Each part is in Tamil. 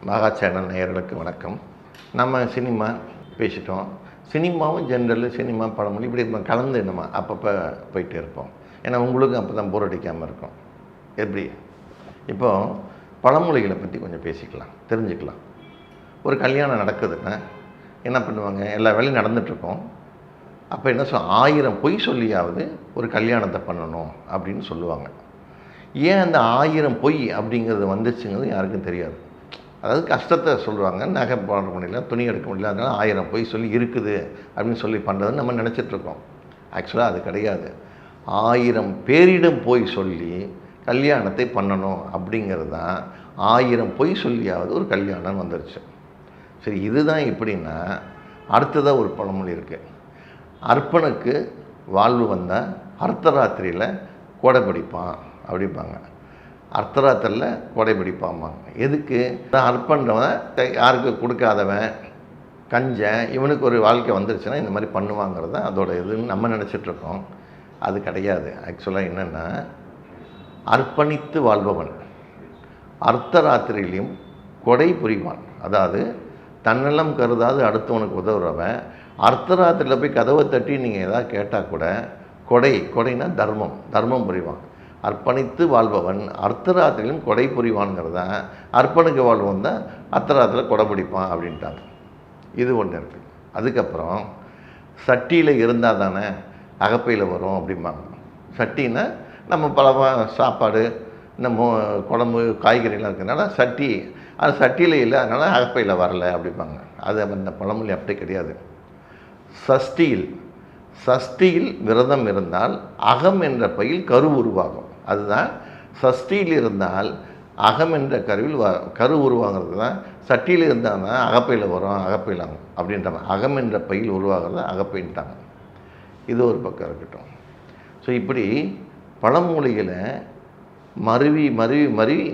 மகா சேனல் நேயர்களுக்கு வணக்கம். நம்ம சினிமா பேசிட்டோம். சினிமாவும் ஜென்ரலு சினிமா பழமொழி இப்படி கலந்து நம்ம அப்பப்போ போயிட்டே இருப்போம். ஏன்னா உங்களுக்கும் அப்போ தான் போர் அடிக்காமல் இருக்கும். எப்படி இப்போது பழமொழிகளை பற்றி கொஞ்சம் பேசிக்கலாம், தெரிஞ்சுக்கலாம். ஒரு கல்யாணம் நடக்குதுன்னா என்ன பண்ணுவாங்க, எல்லா வேலையும் நடந்துகிட்ருக்கோம். அப்போ என்ன 1000 பொய் சொல்லியாவது ஒரு கல்யாணத்தை பண்ணணும் அப்படின்னு சொல்லுவாங்க. ஏன் அந்த 1000 பொய் அப்படிங்கிறது வந்துச்சுங்கிறது யாருக்கும் தெரியாது. அதாவது கஷ்டத்தை சொல்லுவாங்க, நகை போட முடியல, துணி எடுக்க முடியல, அதனால் 1000 பொய் சொல்லி இருக்குது அப்படின்னு சொல்லி பண்ணுறதுன்னு நம்ம நினச்சிட்ருக்கோம். ஆக்சுவலாக அது கிடையாது. 1000 பேரிடம் பொய் சொல்லி கல்யாணத்தை பண்ணணும் அப்படிங்கிறது தான் 1000 பொய் சொல்லியாவது ஒரு கல்யாணம் வந்துருச்சு. சரி, இதுதான் இப்படின்னா அடுத்ததாக ஒரு பழமொழி இருக்குது. அர்ப்பனுக்கு வாழ்வு வந்தால் அர்த்தராத்திரியில் கோடை பிடிப்பான் அப்படிப்பாங்க. அர்த்தராத்திரியில் கோடை பிடிப்பாம்பாங்க. எதுக்கு? அர்ப்பன்றவன் யாருக்கு கொடுக்காதவன் கஞ்சன், இவனுக்கு ஒரு வாழ்க்கை வந்துருச்சுன்னா இந்த மாதிரி பண்ணுவாங்கிறது தான் அதோட இதுன்னு நம்ம நினச்சிட்ருக்கோம். அது கிடையாது. ஆக்சுவலாக என்னென்னா, அர்ப்பணித்து வாழ்பவன் அர்த்தராத்திரியிலையும் கொடை புரிவான். அதாவது தன்னலம் கருதாது அடுத்தவனுக்கு உதவுறவன் அர்த்தராத்திரியில் போய் கதவை தட்டி நீங்கள் எதாவது கேட்டால் கூட கொடைனா தர்மம் புரிவான். அர்ப்பணித்து வாழ்பவன் அர்த்தராத்திரியிலும் கொடை புரிவான்ங்கிறத அர்ப்பனுக்கு வாழ்வன் தான் அர்த்தராத்திரியில் கொடை பிடிப்பான் அப்படின்ட்டாங்க. இது ஒன்று இருக்குது. அதுக்கப்புறம் சட்டியில் இருந்தால் தானே அகப்பையில் வரும் அப்படிம்பாங்க. சட்டின்னா நம்ம பல சாப்பாடு, இந்த குழம்பு காய்கறிலாம் இருக்கிறதுனால சட்டி, அது சட்டியில் இல்லை, அதனால் அகப்பையில் வரலை அப்படிம்பாங்க. அது அந்த பழமொழி அப்படி கிடையாது. சஷ்டியில் விரதம் இருந்தால் அகம் என்ற பையில் கரு உருவாகும். அதுதான் சஷ்டியில் இருந்தால் அகம் என்ற கரு உருவாகிறது தான். சட்டியில் இருந்தால் தான் அகப்பையில் வரும், அகப்பையில் அப்படின்றாங்க. அகம் என்ற பையில் உருவாகிறது அகப்பைன்ட்டாங்க. இது ஒரு பக்கம் இருக்கட்டும். ஸோ இப்படி பழமொழிகளை மருவி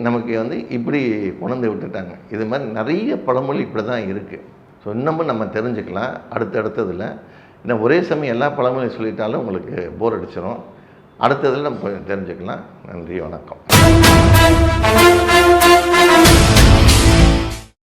நமக்கு இப்படி கொண்டு விட்டுட்டாங்க. இது மாதிரி நிறைய பழமொழி இப்படி தான் இருக்குது. ஸோ இன்னமும் நம்ம தெரிஞ்சுக்கலாம் அடுத்ததில். இன்னும் ஒரே சமயம் எல்லா பழமொழியும் சொல்லிட்டாலும் உங்களுக்கு போர் அடிச்சிடும். அடுத்ததில் நம்ம தெரிஞ்சுக்கலாம். நன்றி, வணக்கம்.